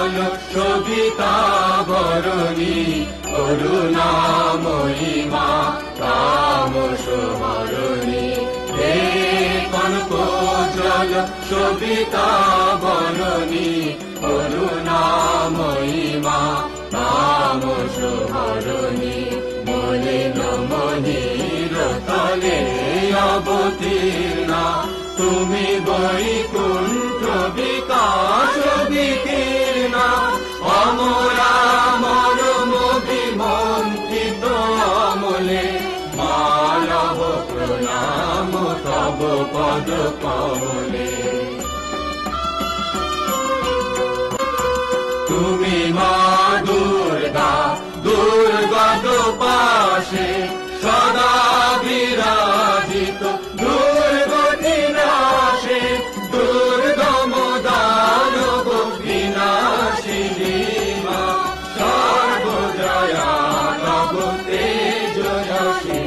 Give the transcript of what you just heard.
জল শোভিতা বরণী করুণাময়ী মা তামস হরণী। হে কনক জল শোভিতা বরণী করুণাময়ী মা তামস হরণী। মলিন মহির তলে অবতীর্ণা তুমি বৈকুণ্ঠ বিকাশ বিকীর্ণা। অমরা মরম বিমন্ত্রিত অমলে মানব প্রণাম তব পদ কমলে। তুমি মা দুর্গা দুর্গত পাশে সদা বিরাজিত দুর্গতি নাশে। দুর্গম দানব বিনাশিনী মা সর্বজয়া তব তেজ রাশি।